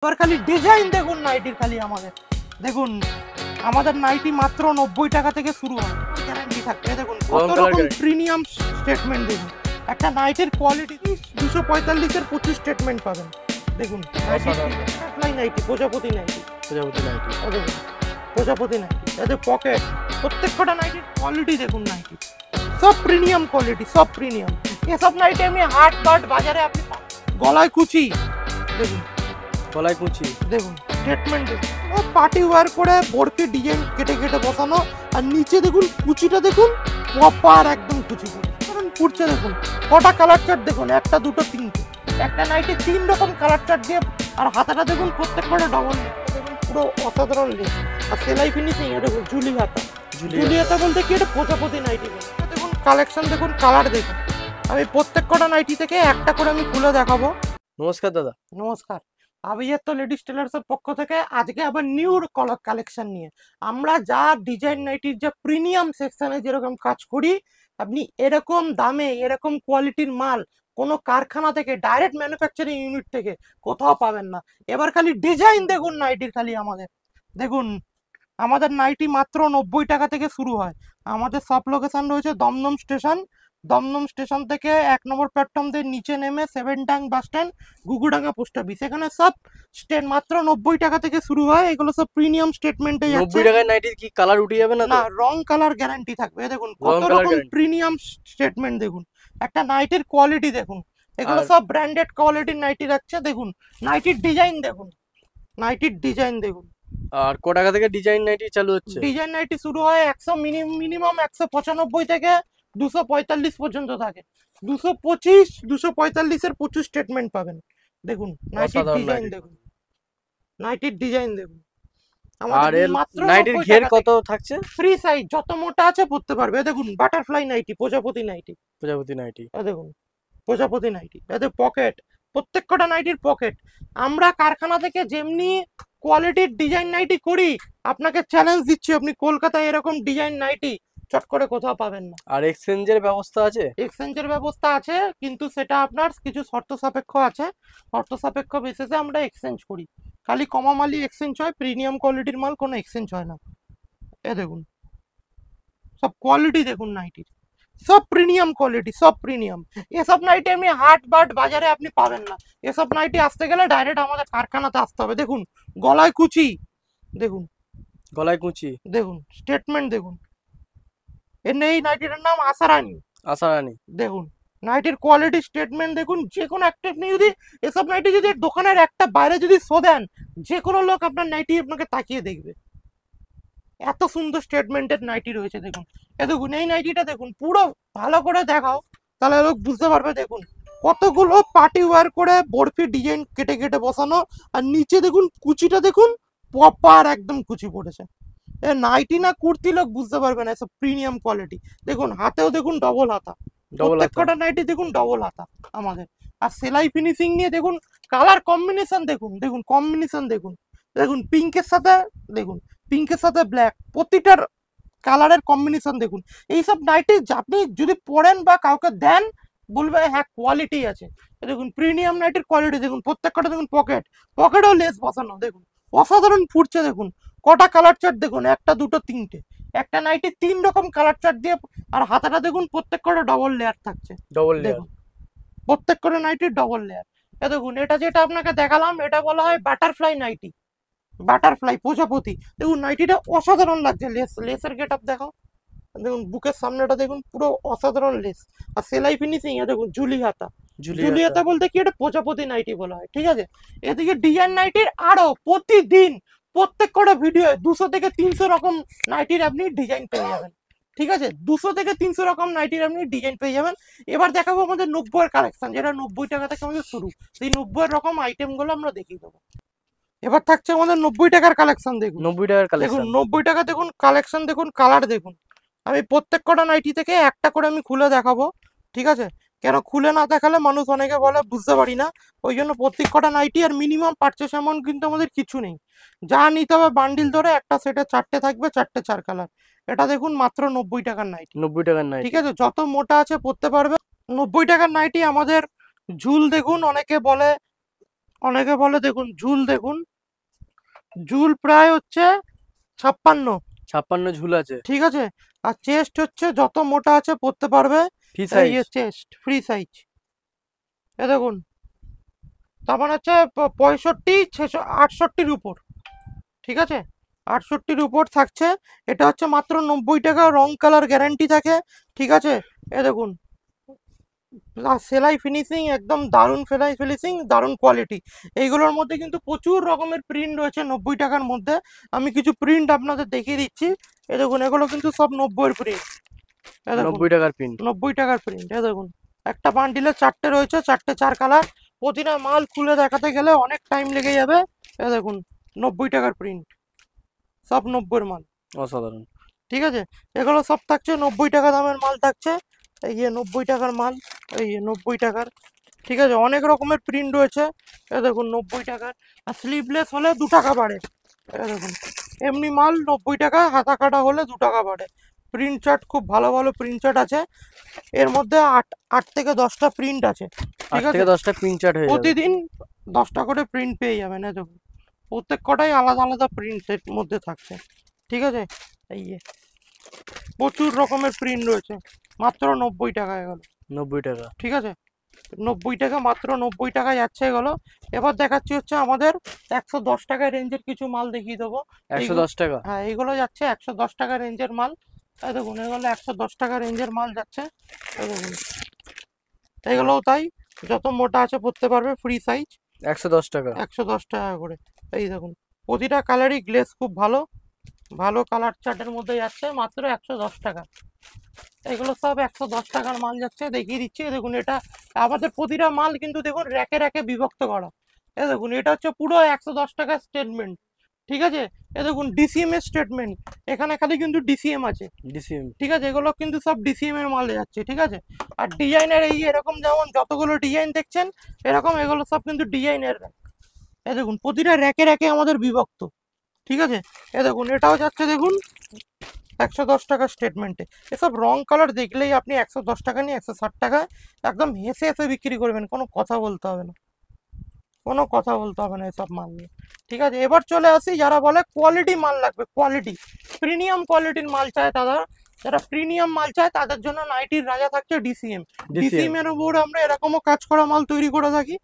এবার খালি ডিজাইন দেখুন নাইটির, খালি দেখুন আমাদের নাইটি মাত্র 90 টাকা থেকে শুরু হয়, গ্যারান্টি থাকবে। দেখুন কত রকম প্রিমিয়াম স্টেটমেন্ট, দেখুন একটা নাইটির কোয়ালিটি 245 এর 25 স্টেটমেন্ট পাবেন। দেখুন নাইটি প্রজাপতি নাইটি, প্রজাপতি নাইটি, এদের পকেট, প্রত্যেকটা নাইটির কোয়ালিটি দেখুন, নাইটি সব প্রিমিয়াম কোয়ালিটি, সব প্রিমিয়াম। এসব নাইটি আমি হাট বাট বাজারে আপনি গলায় কুচি, দেখুন গলায় কুচি, দেখুন স্টেটমেন্ট, পার্টি ওয়্যার করে বরফি ডিজাইন কেটে কেটে বসানো, আর নিচে দেখুন কুচিটা দেখুন প্রপার একদম কুচি করে, কারণ পুড়ছে। দেখুন কটা কালার চার্ট দেখুন, একটা দুটো তিনটে, একটা নাইটে 3 রকম কালার চার্ট দিয়ে, আর হাতাটা দেখুন প্রত্যেকটা ডবল, দেখুন পুরো অসাধারণ লেস, আর সেলাই ফিনিশিং দেখুন ঝুলি হাতা। ঝুলি হাতা বলতে কি, এটা প্রজাপতি নাইটি বলে। দেখুন কালেকশন দেখুন, কালার দেখুন, আমি প্রত্যেকটা নাইটি থেকে একটা করে আমি খুলে দেখাবো। নমস্কার দাদা। নমস্কার। আবিয়ার তো লেডিস টেলার্সের পক্ষ থেকে আজকে আবার নিউ কালেকশন নিয়ে আমরা যা ডিজাইন নাইটির যা প্রিমিয়াম সেকশনে যেরকম কাজ করি, আপনি এরকম দামে এরকম কোয়ালিটির মাল কোনো কারখানা থেকে, ডাইরেক্ট ম্যানুফ্যাকচারিং ইউনিট থেকে কোথাও পাবেন না। এবার খালি ডিজাইন দেখুন নাইটির, খালি দেখুন আমাদের নাইটি মাত্র 90 টাকা থেকে শুরু হয়। আমাদের সব লোকেশন রয়েছে দমদম স্টেশন। দমদম স্টেশন থেকে 1 নম্বর প্ল্যাটফর্ম দিয়ে নিচে নেমে 7 tank bus stand, Gugudanga post office, এখানে সব স্টেট মাত্র 90 টাকা থেকে শুরু হয়। এগুলো সব প্রিমিয়াম স্টেটমেন্টে যাচ্ছে। 90 টাকায় নাইটির কি কালার উঠে যাবে না? না, রং কালার গ্যারান্টি থাকবে। দেখুন কত রকম প্রিমিয়াম স্টেটমেন্ট, দেখুন একটা নাইটির কোয়ালিটি দেখুন, এগুলো সব ব্র্যান্ডেড কোয়ালিটির নাইটি রাখছে। দেখুন নাইটির ডিজাইন দেখুন, নাইটির ডিজাইন দেখুন। আর কত টাকা থেকে ডিজাইন নাইটি চালু হচ্ছে? ডিজাইন নাইটি শুরু হয় মিনিমাম 195 থেকে 245 পর্যন্ত থাকে। 225 245 এর 25 স্টেটমেন্ট পাবেন। দেখুন নাইটির ডিজাইন দেখুন, নাইটির ডিজাইন দেখুন। আর নাইটির ঘের কত থাকছে? ফ্রি সাইজ, যত মোটা আছে পড়তে পারবে। দেখুন বাটারফ্লাই নাইটি, প্রজাপতি নাইটি, প্রজাপতি নাইটি, দেখুন প্রজাপতি নাইটি, এদের পকেট, প্রত্যেকটা নাইটির পকেট। আমরা কারখানা থেকে যেমনি কোয়ালিটির ডিজাইন নাইটি করি, আপনাকে চ্যালেঞ্জ দিচ্ছি, আপনি কলকাতায় এরকম ডিজাইন নাইটি চট করে কোথাও পাবেন না। আর এক্সচেঞ্জের ব্যবস্থা আছে? এক্সচেঞ্জের ব্যবস্থা আছে, কিন্তু সেটা আপনার কিছু শর্ত সাপেক্ষ আছে। শর্ত সাপেক্ষ বেসিসে আমরা এক্সচেঞ্জ করি। খালি কমা মালই এক্সচেঞ্জ হয়, প্রিমিয়াম কোয়ালিটির মাল কোনো এক্সচেঞ্জ হয় না। এ দেখুন সব কোয়ালিটি দেখুন নাইটির, সব প্রিমিয়াম কোয়ালিটি, সব প্রিমিয়াম। এসব নাইটি আমি হাট বাট বাজারে আপনি পাবেন না। এসব নাইটি আসতে গেলে ডাইরেক্ট আমাদের কারখানাতে আসতে হবে। দেখুন গলায় কুচি, দেখুন গলায় কুচি, দেখুন স্টেটমেন্ট দেখুন। এই নাইটিটার নাম আশারানী, আশারানী। দেখুন নাইটির কোয়ালিটি স্টেটমেন্ট দেখুন। যে কোনো একটা আপনি যদি এসব নাইটি যদি দোকানের একটা বাইরে যদি শো দেন, যে কোনো লোক আপনার নাইটি আপনাকে তাকিয়ে দেখবে, এত সুন্দর স্টেটমেন্টের নাইটি রয়েছে। দেখুন দেখুন এই নাইটিটা দেখুন, পুরো ভালো করে দেখাও তাহলে লোক বুঝতে পারবে। দেখুন কতগুলো পার্টি ওয়্যার করে বরফি ডিজাইন কেটে কেটে বসানো, আর নিচে দেখুন কুচিটা দেখুন প্রপার একদম কুচি পড়েছে। এ নাইটি না কুর্তি লোক বুঝতে পারবে না, এসব প্রিমিয়াম কোয়ালিটি। দেখুন হাতেও দেখুন ডবল হাতা, প্রত্যেকটা নাইটি দেখুন ডবল হাতা আমাদের। আর সেলাই ফিনিশিং নিয়ে দেখুন, কালার কম্বিনেশন দেখুন, দেখুন কম্বিনেশন দেখুন, দেখুন পিঙ্কের সাথে, দেখুন পিঙ্কের সাথে ব্ল্যাক, প্রতিটার কালারের কম্বিনেশন দেখুন। এইসব নাইটি আপনি যদি পরেন বা কাউকে দেন, বলবে হ্যাঁ কোয়ালিটি আছে। দেখুন প্রিমিয়াম নাইটির কোয়ালিটি দেখুন, প্রত্যেকটা দেখুন পকেট, পকেটেও লেস বসানো, দেখুন অসাধারণ ফুটছে। দেখুন কটা কালার চার্ট দেখুন, একটা দুটো তিনটে, একটা নাইটি 3 রকম কালার চার্ট দিয়ে, আর হাতাটা দেখুন প্রত্যেকটা ডবল লেয়ার থাকছে। ডবল লেয়ার, প্রত্যেকটা নাইটির ডবল লেয়ার। দেখুন এটা যেটা আপনাকে দেখালাম, এটা বলা হয় বাটারফ্লাই নাইটি, বাটারফ্লাই প্রজাপতি। দেখুন নাইটিটা অসাধারণ লাগছে। লেসের গেট আপ দেখাও, দেখুন বুকের সামনেটা দেখুন পুরো অসাধারণ লেস, আর সেলাই ফিনিশিং দেখুন ঝুলি হাতা। ঝুলি হাতা বলতে কি, এটা প্রজাপতি নাইটি বলা হয়, ঠিক আছে। এদিকে ডিজাইন নাইটির আরো প্রতিদিন প্রত্যেকটা ভিডিও 200 থেকে 300 রকম নাইটির আপনি ডিজাইন পেয়ে যাবেন, ঠিক আছে। 200 থেকে 300 রকম নাইটির আপনি ডিজাইন পেয়ে যাবেন। এবার দেখাবো আমাদের 90 এর কালেকশন, যেটা 90 টাকা থেকে আমাদের শুরু। সেই 90 এর রকম আইটেম গুলো আমরা দেখিয়ে দেবো। এবার থাকছে আমাদের 90 টাকার কালেকশন। দেখুন 90 টাকার কালেকশন, দেখুন 90 টাকা দেখুন কালেকশন দেখুন, কালার দেখুন। আমি প্রত্যেকটা নাইটি থেকে একটা করে আমি খুলে দেখাবো, ঠিক আছে। কেন খুলে না দেখালে মানুষ অনেকে বলে বুঝতে পারি না, ওই জন্য প্রত্যেকটা নাইটি। আর মিনিমাম পারচেস অ্যামাউন্ট কিন্তু আমাদের কিছু নেই, যা নিতে হবে বান্ডিল ধরে একটা সেটে 4টে থাকবে, 4টে 4 কালার। এটা দেখুন মাত্র 90 টাকার নাইটি, 90 টাকার নাইটি, ঠিক আছে। যত মোটা আছে পড়তে পারবে। 90 টাকার নাইটি আমাদের ঝুল দেখুন, অনেকে বলে অনেকে বলে দেখুন ঝুল, দেখুন ঝুল প্রায় হচ্ছে 56, 56 ঝুল আছে। ঠিক আছে। আর চেস্ট হচ্ছে যত মোটা আছে পরতে পারবে, ফ্রি এই সাইজ। যে চেস্ট ফ্রি সাইজ, এ দেখুন। তার মানে হচ্ছে 65, 68 উপর, ঠিক আছে, 68 উপর থাকছে। এটা হচ্ছে মাত্র 90 টাকা, রং কালার গ্যারান্টি থাকে, ঠিক আছে। এ দেখুন সেলাই ফিনিশিং একদম দারুণ, সেলাই ফিনিশিং দারুণ কোয়ালিটি। এইগুলোর মধ্যে কিন্তু প্রচুর রকমের প্রিন্ট রয়েছে 90 টাকার মধ্যে। আমি কিছু প্রিন্ট আপনাদের দেখিয়ে দিচ্ছি। এ দেখুন এগুলো কিন্তু সব 90-এর প্রিন্ট, এ দেখুন 90 টাকার প্রিন্ট। 90 টাকার প্রিন্ট। এ দেখুন একটা বান্ডিলে 4টে রয়েছে, 4টে 4 কালার। প্রতিটা মাল খুলে দেখাতে গেলে অনেক টাইম লেগে যাবে। এ দেখুন 90 টাকার প্রিন্ট, সব 90-এর মাল, অসাধারণ। ঠিক আছে। এগুলো সব থাকছে 90 টাকা দামের মাল থাকছে। এই যে 90 টাকার মাল, এই যে 90 টাকার, ঠিক আছে। অনেক রকমের প্রিন্ট রয়েছে, এ দেখুন 90 টাকার। আর স্লিভলেস হলে 2 টাকা বাড়ে, এ দেখুন। এমনি মাল 90 টাকা, হাতা কাটা হলে 2 টাকা বাড়ে। প্রিন্ট চার্ট খুব ভালো ভালো প্রিন্ট চার্ট আছে। এর মধ্যে 8 থেকে 10টা প্রিন্ট আছে, 8 ঠিক আছে। থেকে 10টা প্রিন্ট চার্ট হয়ে যাবে। প্রতিদিন 10টা করে প্রিন্ট পেয়ে যাবেন, না দেখুন প্রত্যেক কটাই আলাদা আলাদা প্রিন্টের মধ্যে থাকছে, ঠিক আছে। এই যে প্রচুর রকমের প্রিন্ট রয়েছে, মাত্র 90 টাকায় গেল, 90 টাকা। ঠিক আছে। 90 টাকা, মাত্র 90 টাকায় যাচ্ছে এগুলো। এবার দেখাচ্ছি হচ্ছে আমাদের 110 টাকা রেঞ্জের কিছু মাল দেখিয়ে দেবো। 110 টাকা। হ্যাঁ এইগুলো যাচ্ছে 110 টাকা রেঞ্জের মাল। এই দেখুন এগুলো 110 টাকা রেঞ্জের মাল যাচ্ছে, এই দেখুন। এগুলোও তাই, যত মোটা আছে পড়তে পারবে, ফ্রি সাইজ, 110 টাকা। 110 টাকা করে। এই দেখুন প্রতিটা কালারই গ্লেজ খুব ভালো, ভালো কালার চার্টের মধ্যে যাচ্ছে, মাত্র 110 টাকা। এগুলো সব 110 টাকার মাল যাচ্ছে, দেখিয়ে দিচ্ছি। দেখুন এটা আমাদের প্রতিটা মাল কিন্তু দেখুন র্যাকে র্যাকে বিভক্ত করা। এ দেখুন এটা হচ্ছে পুরো 110 টাকার স্টেটমেন্ট, ঠিক আছে। এ দেখুন ডিসিএম এর স্টেটমেন্ট, এখানে খালি কিন্তু ডিসিএম আছে, ডিসিএম। ঠিক আছে। এগুলো কিন্তু সব ডিসিএম এর মাল যাচ্ছে, ঠিক আছে। আর ডিজাইনের এই এরকম যেমন যতগুলো ডিজাইন দেখছেন এরকম এগুলো সব কিন্তু ডিজাইনের। এ দেখুন প্রতিটা র্যাকে র্যাকে আমাদের বিভক্ত, ঠিক আছে। এ দেখুন এটাও যাচ্ছে দেখুন 110 টাকা স্টেটমেন্টে। এসব রং কালার দেখলেই আপনি 110 টাকা নিয়ে 160 টাকায় একদম হেসে হেসে বিক্রি করবেন, কোনো কথা বলতে হবে না, কোনো কথা বলতে হবে না এসব মাল নিয়ে, ঠিক আছে। এবার চলে আসি যারা বলে কোয়ালিটি মাল লাগবে, কোয়ালিটি প্রিমিয়াম কোয়ালিটির মাল চায় তারা, যারা প্রিমিয়াম মাল চায় তাদের জন্য নাইটির রাজা থাকছে ডিসিএম। ডিসিএম এর উপর আমরা এরকমও কাজ করা মাল তৈরি করে থাকি,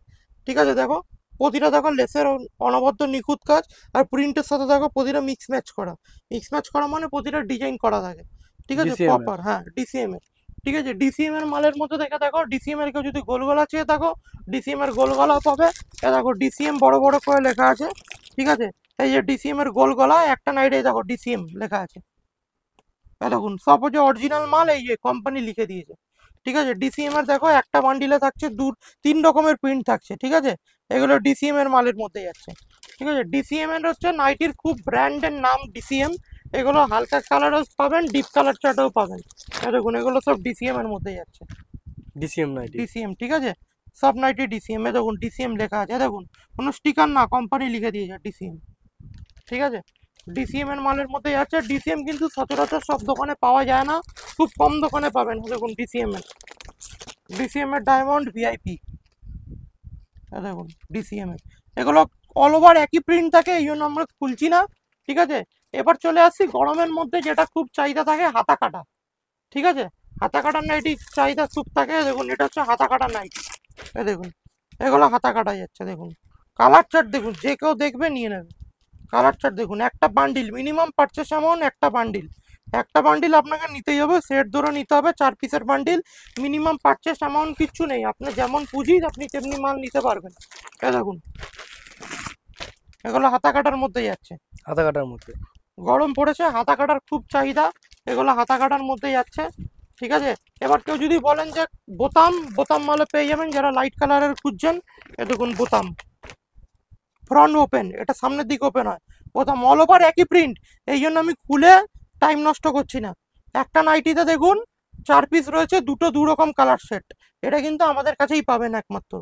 ঠিক আছে। দেখো প্রতিটা দেখো লেসের অনবদ্য নিখুঁত কাজ, আর প্রিন্টের সাথে দেখো প্রতিটা মিক্স ম্যাচ করা। মিক্স ম্যাচ করা মানে প্রতিটা ডিজাইন করা থাকে, ঠিক আছে, ডিসিএম এর। প্রপার, হ্যাঁ ডিসিএম এর, ঠিক আছে। ডিসিএম এর মালের মধ্যে দেখে দেখো, ডিসিএম এর কেউ যদি গোল গলা চেয়ে থাকো, ডিসিএম এর গোল গলা পাবে। এ দেখো ডিসিএম বড় বড় করে লেখা আছে, ঠিক আছে। এই যে ডিসিএম এর গোল গলা, একটা নাইটে দেখো ডিসিএম লেখা আছে। এ দেখুন সব হচ্ছে অরিজিনাল মাল, এই যে কোম্পানি লিখে দিয়েছে, ঠিক আছে। ডিসিএম এর দেখো একটা বান্ডিলে থাকছে 3 রকমের প্রিন্ট থাকছে, ঠিক আছে। এগুলো ডিসিএম এর মালের মধ্যে যাচ্ছে, ঠিক আছে। ডিসিএম এর হচ্ছে নাইটির খুব ব্র্যান্ডের নাম ডিসিএম। এগুলো হালকা কালারও পাবেন, ডিপ কালার চার্টও পাবেন। এ দেখুন এগুলো সব ডিসিএম এর মধ্যে যাচ্ছে, ডিসিএম নাইটি। ডিসিএম, ঠিক আছে। সব নাইটি ডিসিএম, এ দেখুন ডিসিএম লেখা আছে, দেখুন কোনো স্টিকার না, কোম্পানি লিখে দিয়েছে ডিসিএম, ঠিক আছে। ডিসিএম এর মালের মধ্যে যাচ্ছে। ডিসিএম কিন্তু সচরাচর সব দোকানে পাওয়া যায় না, খুব কম দোকানে পাবেন। দেখুন ডিসিএম এর ডায়মন্ড ভিআইপি, দেখুন ডিসিএম এর এগুলো অল ওভার একই প্রিন্ট থাকে, এই জন্য আমরা খুলছি না, ঠিক আছে। এবার চলে আসছি গরমের মধ্যে যেটা খুব চাহিদা থাকে, হাতা কাটা, ঠিক আছে। হাতা কাটার নাইটি চাহিদা খুব থাকে, দেখুন এটা হচ্ছে হাতা কাটা নাইটি, এ দেখুন এগুলো হাতা কাটা যাচ্ছে। দেখুন কালার চার্ট দেখুন, যে কেউ দেখবে নিয়ে নেবে। কালার চার্ট দেখুন, একটা বান্ডিল মিনিমাম পারচেস অ্যামাউন্ট, একটা বান্ডিল আপনাকে নিতেই হবে, সেট ধরে নিতে হবে, 4 পিসের বান্ডিল। মিনিমাম পারচেস অ্যামাউন্ট কিচ্ছু নেই, আপনি যেমন পুঁজি আপনি তেমনি মাল নিতে পারবেন। এ দেখুন এগুলো হাতা কাটার মধ্যে যাচ্ছে, হাতা কাটার মধ্যে। গরম পড়েছে, হাতা কাটার খুব চাহিদা, এগুলো হাতা কাটার মধ্যে যাচ্ছে, ঠিক আছে। এবার কেউ যদি বলেন যে বোতাম, বোতাম মালে পেয়ে যাবেন যারা লাইট কালারের খুঁজছেন। এ দেখুন বোতাম ফ্রন্ট ওপেন, এটা সামনের দিকে ওপেন হয়, বোতাম অল ওভার একই প্রিন্ট, এই জন্য আমি খুলে টাইম নষ্ট করছি না। একটা নাইটিতে দেখুন 4 পিস রয়েছে, দুটো 2 রকম কালার সেট, এটা কিন্তু আমাদের কাছেই পাবেন একমাত্র।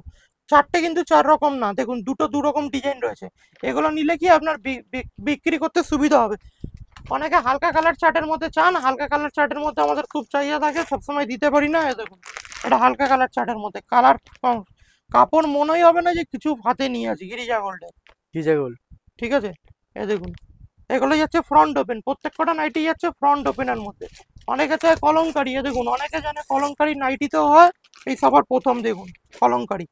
4টে কিন্তু 4 রকম না, দেখুন দুটো 2 রকম ডিজাইন রয়েছে। এগুলো নিলে কি আপনার বিক্রি করতে সুবিধা হবে। অনেকে হালকা কালার চার্টের মধ্যে চান, হালকা কালার চার্টের মধ্যে আমাদের খুব চাহিদা থাকে, সবসময় দিতে পারি না। দেখুন এটা হালকা কালার চার্টের মধ্যে, কাপড় মনেই হবে না যে কিছু হাতে নিয়ে আছে, গিরিজা গোল্ডের। গিরিজা গোল্ড। ঠিক আছে, এই দেখুন এগুলো যাচ্ছে ফ্রন্ট ওপেন, প্রত্যেক কটা নাইটি যাচ্ছে ফ্রন্ট ওপেনের মধ্যে। অনেকে চায় কলমকারি, এ দেখুন অনেকে জানে কলমকারি নাইটিতেও হয়, এই সবার প্রথম দেখুন কলমকারি।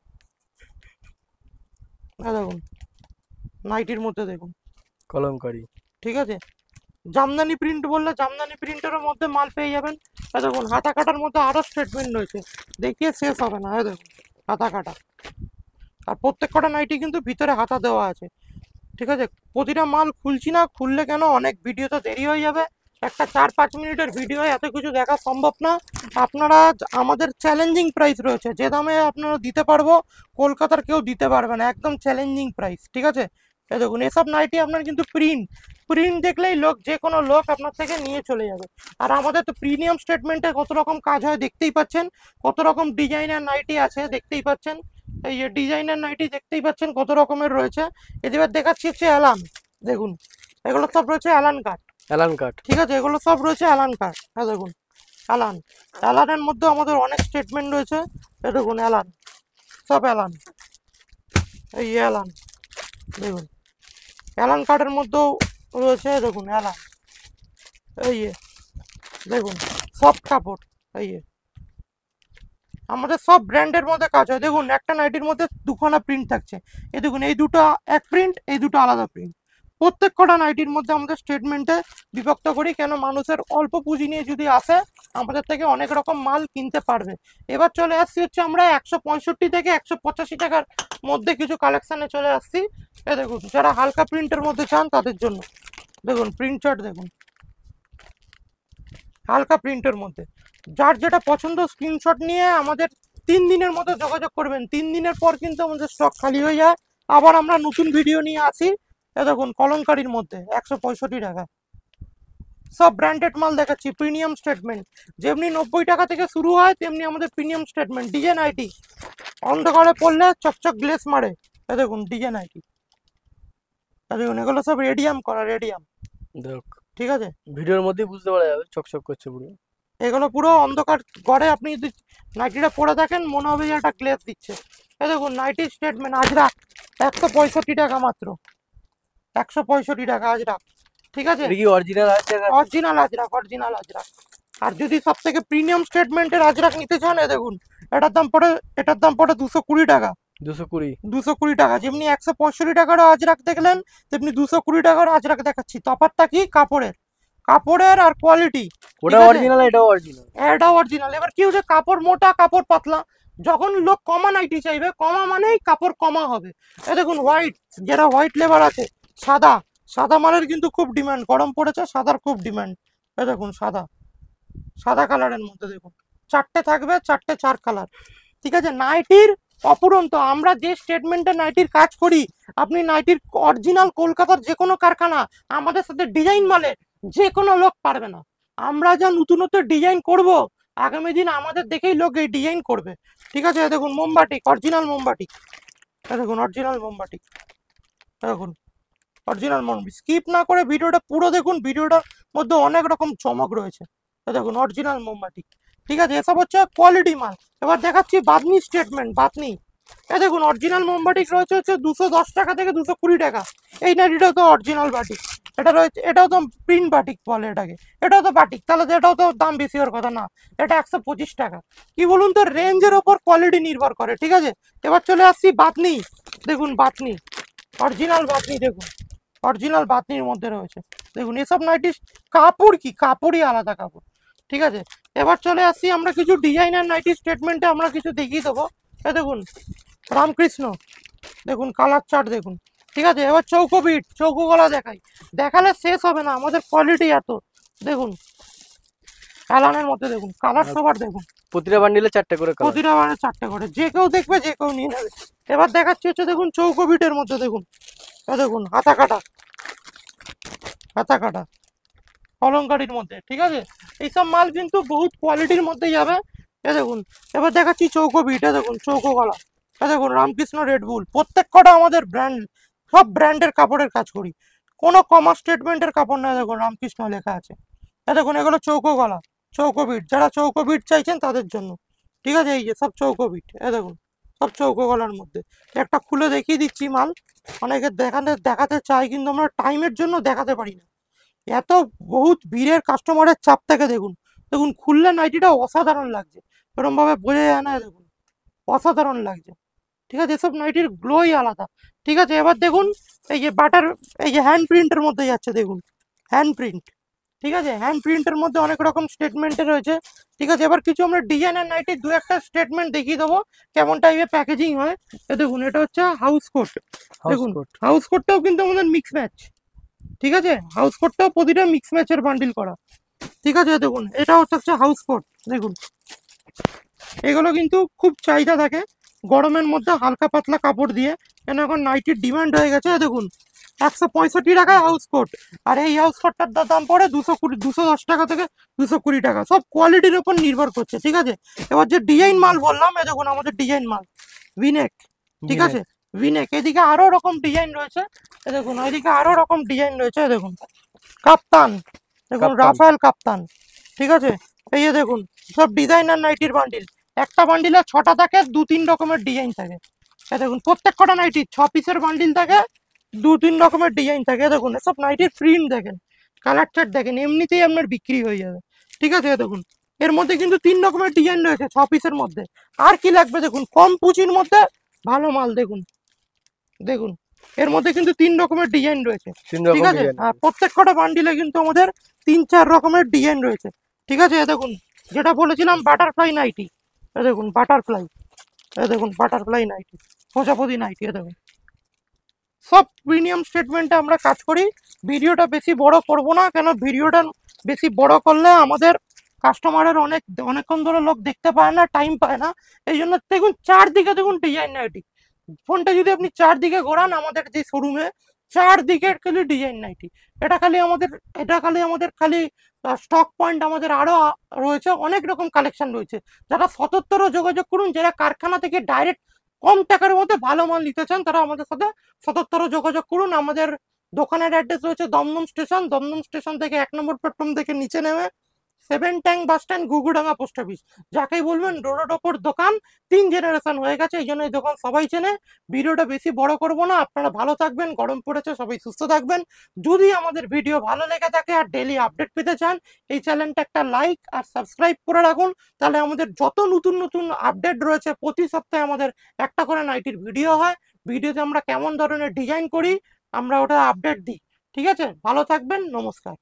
দেখুন নাইটির মধ্যে দেখুন কলমকারি। ঠিক আছে, জামদানি প্রিন্ট বললে জামদানি প্রিন্টের মধ্যে মাল পেয়ে যাবেন। দেখুন হাতা কাটার মধ্যে আরো স্টেটমেন্ট রয়েছে, দেখিয়ে শেষ হবে না। দেখুন হাতা কাটা, আর প্রত্যেক কটা নাইটি কিন্তু ভিতরে হাতা দেওয়া আছে। ঠিক আছে, প্রতিটা মাল খুলছি না, খুললে কেন অনেক ভিডিও তো দেরি হয়ে যাবে, একটা 4-5 মিনিটের ভিডিও এত কিছু দেখা সম্ভব না। আপনারা আমাদের চ্যালেঞ্জিং প্রাইস রয়েছে, যে দামে আপনারা দিতে পারবো কলকাতার কেউ দিতে পারবে না, একদম চ্যালেঞ্জিং প্রাইস। ঠিক আছে, এই দেখুন এসব নাইটি আপনার কিন্তু প্রিন্ট প্রিন্ট দেখলেই লোক, যে কোনো লোক আপনার থেকে নিয়ে চলে যাবে। আর আমাদের তো প্রিমিয়াম স্টেটমেন্টে কত রকম কাজ হয় দেখতেই পাচ্ছেন, কত রকম ডিজাইনের নাইটি আছে দেখতেই পাচ্ছেন। এই যে ডিজাইনার নাইটি দেখতেই পাচ্ছেন কত রকমের রয়েছে। এবার দেখাচ্ছি হচ্ছে অ্যালান, দেখুন এগুলো সব রয়েছে অ্যালান কাট। অ্যালান কাট। ঠিক আছে, এগুলো সব রয়েছে অ্যালান কাট। হ্যাঁ দেখুন অ্যালান, অ্যালানের মধ্যে আমাদের অনেক স্টেটমেন্ট রয়েছে। এ দেখুন অ্যালান, সব অ্যালান, এই অ্যালান দেখুন, অ্যালান কাটের মধ্যেও রয়েছে দেখুন অ্যালান, এই দেখুন সফট কাপড়, এই আমাদের সব ব্র্যান্ডের মধ্যে কাজ হয়। দেখুন একটা নাইটির মধ্যে দুখানা প্রিন্ট থাকছে, এই দেখুন এই দুটো এক প্রিন্ট, এই দুটো আলাদা প্রিন্ট। প্রত্যেক কটা নাইটির মধ্যে আমাদের স্টেটমেন্টে বিভক্ত করি, কেন মানুষের অল্প পুঁজি নিয়ে যদি আসে আমাদের থেকে অনেক রকম মাল কিনতে পারবে। এবার চলে আসছি হচ্ছে আমরা 165 থেকে 185 টাকার মধ্যে কিছু কালেকশানে চলে আসছি। এ দেখুন যারা হালকা প্রিন্টের মধ্যে চান তাদের জন্য দেখুন প্রিন্ট চার্ট, দেখুন হালকা প্রিন্টের মধ্যে যার যেটা পছন্দ স্ক্রিনশট নিয়ে আমাদের 3 দিনের মতো যোগাযোগ করবেন। 3 দিনের পর কিন্তু আমাদের স্টক খালি হয়ে যায়, আবার আমরা নতুন ভিডিও নিয়ে আসি। এ দেখুন কলমকারির মধ্যে 165 টাকা, সব ব্র্যান্ডেড মাল দেখাচ্ছি। প্রিমিয়াম স্টেটমেন্ট যেমনি 90 টাকা থেকে শুরু হয়, তেমনি আমাদের প্রিমিয়াম স্টেটমেন্ট ডিজাইন আইটি অন্ধকারে পড়লে চকচক গ্লেস মারে। এ দেখুন ডিজাইন আইটি, দেখুন এগুলো সব রেডিয়াম করা, রেডিয়াম। দেখ ঠিক আছে, ভিডিওর মধ্যেই বুঝতে পারা যাবে, চকচক করছে পুরো। এগুলো পুরো অন্ধকার ঘরে আপনি যদি নাইটিটা পরে দেখেন মনে হবে যে একটা গ্লেস দিচ্ছে। এই দেখুন নাইটি স্টেটমেন্ট আজরাক 165 টাকা মাত্র, 165 টাকা আজরাক। ঠিক আছে, এটা কি অরিজিনাল আছে? Original Ajrak, original Ajrak. আর যদি সব থেকে প্রিমিয়াম স্টেটমেন্টের আজরাক নিতে চান, এ দেখুন এটার দাম পড়ে 220 টাকা। 220। 220 টাকা, যেমনি 165 টাকারও আজরাক দেখলেন, তেমনি 220 টাকারও আজরাক দেখাচ্ছি। তফাৎটা কি কাপড়ের, কাপড়ের আর কোয়ালিটি। ওটা অরিজিনাল, এটাও অরিজিনাল। এটাও অরিজিনাল। এবার কি হচ্ছে, কাপড় মোটা কাপড় পাতলা, যখন লোক কমা নাইটি চাইবে, কমা মানেই কাপড় কমা হবে। এ দেখুন হোয়াইট, যারা হোয়াইট লেবার আছে, সাদা, সাদা মালের কিন্তু খুব ডিমান্ড, গরম পড়েছে সাদার খুব ডিমান্ড। এ দেখুন সাদা, সাদা কালারের মধ্যে দেখুন 4টে থাকবে, 4টে 4 কালার। ঠিক আছে, নাইটির অপুরন্ত আমরা যে স্টেটমেন্টে নাইটির কাজ করি, আপনি নাইটির অরিজিনাল কলকাতার যে কোনো কারখানা আমাদের সাথে ডিজাইন মালে যে কোনো লোক পারবে না। আমরা যা নতুনত্ব ডিজাইন করব, আগামী দিন আমাদের দেখেই লোক এই ডিজাইন করবে। ঠিক আছে, দেখুন মোমবাটি, অরিজিনাল মোমবাটি, দেখুন অরিজিনাল মোমবাটি, দেখুন অরিজিনাল মোমবাটি। স্কিপ না করে ভিডিওটা পুরো দেখুন, ভিডিওটার মধ্যে অনেক রকম চমক রয়েছে। দেখুন অরিজিনাল মোমবাটি। ঠিক আছে, এসব হচ্ছে কোয়ালিটি মাল। এবার দেখাচ্ছি বাতনি স্টেটমেন্ট, বাতনি। এ দেখুন অরিজিনাল মোমবাটিক রয়েছে হচ্ছে 210 টাকা থেকে 220 টাকা। এই নাইটিটাও তো অরিজিনাল বাটিক, এটা রয়েছে, এটাও তো প্রিন্ট বাটিক বলে এটাকে, এটাও তো বাটিক, তাহলে তো এটাও তো দাম বেশি হওয়ার কথা না। এটা 125 টাকা। কি বলুন তো, রেঞ্জের ওপর কোয়ালিটি নির্ভর করে। ঠিক আছে, এবার চলে আসছি বাতনি, দেখুন বাতনি, অরিজিনাল বাতনি, দেখুন অরিজিনাল বাতনির মধ্যে রয়েছে। দেখুন এসব নাইটি কাপড় কি, কাপড়ই আলাদা কাপড়। ঠিক আছে, এবার চলে আসছি আমরা কিছু ডিজাইনার নাইটি স্টেটমেন্টে আমরা কিছু দেখিয়ে দেবো। এ দেখুন রামকৃষ্ণ, দেখুন কালার চার্ট দেখুন। ঠিক আছে, এবার চৌকো বিট, চৌকো গলা দেখাই, দেখালে শেষ হবে না, আমাদের কোয়ালিটি এত। দেখুন অ্যালানের মধ্যে দেখুন কালার সবার, দেখুন প্রতিটা বান্ডিলে 4টে করে কালার, প্রতিটা বারে 4টে করে, যে কেউ দেখবে যে কেউ নিয়ে নেবে। এবার দেখাচ্ছি হচ্ছে দেখুন চৌকো বিটের মধ্যে, দেখুন এ দেখুন হাতা কাটা, হাতা কাটা কলমকারির মধ্যে। ঠিক আছে, এইসব মাল কিন্তু বহুত কোয়ালিটির মধ্যে যাবে। এ দেখুন এবার দেখাচ্ছি চৌকো বিট, এ দেখুন চৌকো গলা, এ দেখুন রামকৃষ্ণ রেডবুল। প্রত্যেক কটা আমাদের ব্র্যান্ড, সব ব্র্যান্ডের কাপড়ের কাজ করি, কোনো কমার স্টেটমেন্টের কাপড় না। দেখুন রামকৃষ্ণ লেখা আছে। এ দেখুন এগুলো চৌকো গলা, চৌকো বিট, যারা চৌকো বিট চাইছেন তাদের জন্য। ঠিক আছে, এই যে সব চৌকো বিট, এ দেখুন সব চৌকো গলার মধ্যে। একটা খুলে দেখিয়ে দিচ্ছি মাল, অনেকে দেখাতে চাই কিন্তু আমরা টাইমের জন্য দেখাতে পারি না, এত বহুত ভিড়ের কাস্টমারের চাপ থেকে। দেখুন দেখুন খুললে নাইটিটা অসাধারণ লাগছে, এরকম ভাবে বোঝা যায় না, দেখুন অসাধারণ লাগছে। ঠিক আছে, এসব নাইটির গ্লোই আলাদা। ঠিক আছে, এবার দেখুন এই যে বাটার, এই যে হ্যান্ড প্রিন্টের মধ্যে যাচ্ছে, দেখুন হ্যান্ড প্রিন্ট। ঠিক আছে, হ্যান্ড প্রিন্টের মধ্যে অনেক রকম স্টেটমেন্টে রয়েছে। ঠিক আছে, এবার কিছু আমরা ডিজাইনার নাইটির দু একটা স্টেটমেন্ট দেখিয়ে দেবো কেমন টাইপের প্যাকেজিং হয়। দেখুন এটা হচ্ছে হাউস কোট। দেখুন হাউস কোটটাও কিন্তু আমাদের মিক্স ম্যাচ। ঠিক আছে, হাউস কোটটাও প্রতিটা মিক্স ম্যাচের বান্ডিল করা। ঠিক আছে, দেখুন এটা হচ্ছে হাউস কোট। দেখুন এগুলো কিন্তু খুব চাহিদা থাকে গরমের মধ্যে হালকা পাতলা কাপড় দিয়ে, কেন এখন নাইটির ডিমান্ড হয়ে গেছে। দেখুন 165 টাকায় হাউস কোট, আর এই হাউস কোটটার দাম পড়ে 210 টাকা থেকে 220 টাকা, সব কোয়ালিটির উপর নির্ভর করছে। ঠিক আছে, এবার যে ডিজাইন মাল বললাম, এ দেখুন আমাদের ডিজাইন মাল ভিনেক। ঠিক আছে, ভিনেক, এদিকে আরো রকম ডিজাইন রয়েছে। এ দেখুন এদিকে আরো রকম ডিজাইন রয়েছে। দেখুন কাপ্তান, দেখুন রাফায়েল কাপ্তান। ঠিক আছে, এই যে দেখুন সব ডিজাইনার নাইটির বান্ডিল, একটা বান্ডিলে 6টা থাকে, 2-3 রকমের ডিজাইন থাকে। দেখুন প্রত্যেক কটা নাইটির 6 পিসের বান্ডিল থাকে, 2-3 রকমের ডিজাইন থাকে। দেখুন এসব নাইটির প্রিন্ট দেখেন, কালার চার্ট দেখেন, এমনিতেই আপনার বিক্রি হয়ে যাবে। ঠিক আছে, দেখুন এর মধ্যে কিন্তু 3 রকমের ডিজাইন রয়েছে 6 পিসের মধ্যে। আর কি লাগবে দেখুন, কম পুঁজির মধ্যে ভালো মাল। দেখুন দেখুন এর মধ্যে কিন্তু 3 রকমের ডিজাইন রয়েছে। ঠিক আছে, আর প্রত্যেক কটা বান্ডিলে কিন্তু আমাদের 3-4 রকমের ডিজাইন রয়েছে। ঠিক আছে, দেখুন যেটা বলেছিলাম বাটারফ্লাই নাইটি, দেখুন বাটারফ্লাই, দেখুন বাটারফ্লাই নাইটি, প্রজাপতি নাইটি। দেখুন সব প্রিমিয়াম স্টেটমেন্টে আমরা কাজ করি। ভিডিওটা বেশি বড় করব না, কেন ভিডিওটা বেশি বড় করলে আমাদের কাস্টমারের অনেকক্ষণ ধরে লোক দেখতে পায় না, টাইম পায় না। এই জন্য দেখুন চারদিকে দেখুন ডিজাইন নাইটি, ফোনটা যদি আপনি চারদিকে ঘোরান আমাদের যে শোরুমে চারদিকে খালি ডিজাইন নাইটি। এটা খালি আমাদের খালি স্টক পয়েন্ট আমাদের আরো রয়েছে, অনেক রকম কালেকশন রয়েছে। যারা 77 যোগাযোগ করুন, যারা কারখানা থেকে ডাইরেক্ট কম টাকার মধ্যে ভালো মাল নিতে চান, তারা আমাদের সাথে 77 যোগাযোগ করুন। আমাদের দোকানের অ্যাড্রেস রয়েছে দমদম স্টেশন, দমদম স্টেশন থেকে 1 নম্বর প্ল্যাটফর্ম থেকে নিচে নেমে 7 tank bus stand, Ghughudanga post office. যাকেই বলবেন রোডের ওপর দোকান, 3 জেনারেশন হয়ে গেছে, এই জন্য এই দোকান সবাই চেনে। ভিডিওটা বেশি বড় করব না, আপনারা ভালো থাকবেন, গরম পড়েছে, সবাই সুস্থ থাকবেন। যদি আমাদের ভিডিও ভালো লেগে থাকে আর ডেইলি আপডেট পেতে চান, এই চ্যানেলটা একটা লাইক আর সাবস্ক্রাইব করে রাখুন, তাহলে আমাদের যত নতুন নতুন আপডেট রয়েছে, প্রতি সপ্তাহে আমাদের একটা করে নাইটির ভিডিও হয়। ভিডিওতে আমরা কেমন ধরনের ডিজাইন করি আমরা ওটা আপডেট দিই। ঠিক আছে, ভালো থাকবেন, নমস্কার।